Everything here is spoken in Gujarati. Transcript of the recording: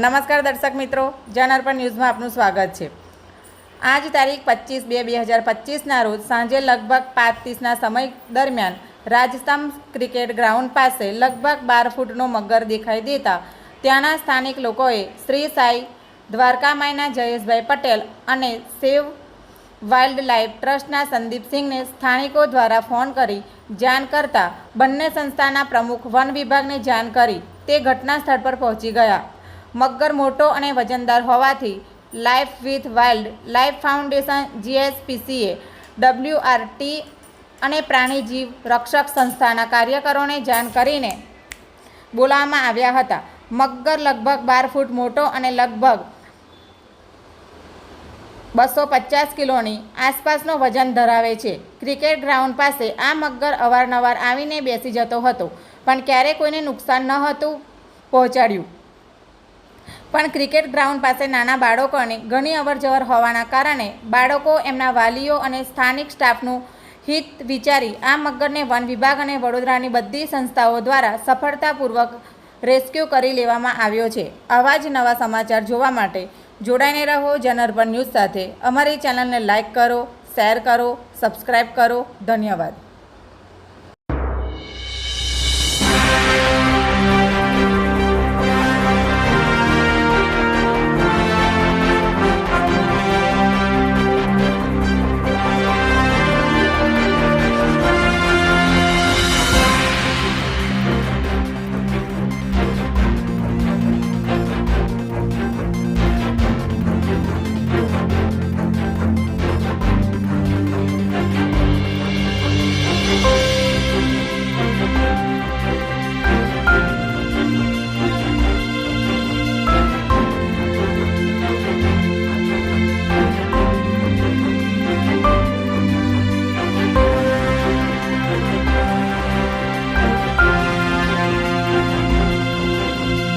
નમસ્કાર દર્શક મિત્રો, જનઅર્પણ ન્યૂઝમાં આપનું સ્વાગત છે। આજ તારીખ 25/2/2025ના રોજ સાંજે લગભગ 5:30ના સમય દરમિયાન રાજસ્તંભ ક્રિકેટ ગ્રાઉન્ડ પાસે લગભગ 12 ફૂટનો મગર દેખાઈ દેતા ત્યાંના સ્થાનિક લોકોએ શ્રી સાઈ દ્વારકામાઈના જયેશભાઈ પટેલ અને સેવ વાઇલ્ડ લાઇફ ટ્રસ્ટના સંદીપસિંહને સ્થાનિકો દ્વારા ફોન કરી જાણ કરતા બંને સંસ્થાના પ્રમુખ વન વિભાગને જાણ કરી તે ઘટના સ્થળ પર પહોંચી ગયા। મગર મોટો અને વજનદાર હોવાથી life with wild life foundation, GSPCA, WRT અને પ્રાણીજીવ રક્ષક સંસ્થાના કાર્યકરોને જાણ કરીને બોલાવવામાં આવ્યા હતા। મગર લગભગ 12 ફૂટ મોટો અને લગભગ 250 કિલોની આસપાસનો વજન ધરાવે છે। ક્રિકેટ ગ્રાઉન્ડ પાસે આ મગર અવારનવાર આવીને બેસી જતો હતો, પણ ક્યારેય કોઈને નુકસાન ન હતું પહોંચાડ્યું। પણ ક્રિકેટ ગ્રાઉન્ડ પાસે નાના બાળકોની ઘણી અવરજવર હોવાના કારણે બાળકો, એમના વાલીઓ અને સ્થાનિક સ્ટાફનું હિત વિચારી આ મગરને વન વિભાગ અને વડોદરાની બધી સંસ્થાઓ દ્વારા સફળતાપૂર્વક રેસ્ક્યુ કરી લેવામાં આવ્યો છે। આવા જ નવા સમાચાર જોવા માટે જોડાઈને રહો જનઅર્પણ ન્યૂઝ સાથે। અમારી ચેનલને લાઇક કરો, શેર કરો, સબસ્ક્રાઈબ કરો। ધન્યવાદ।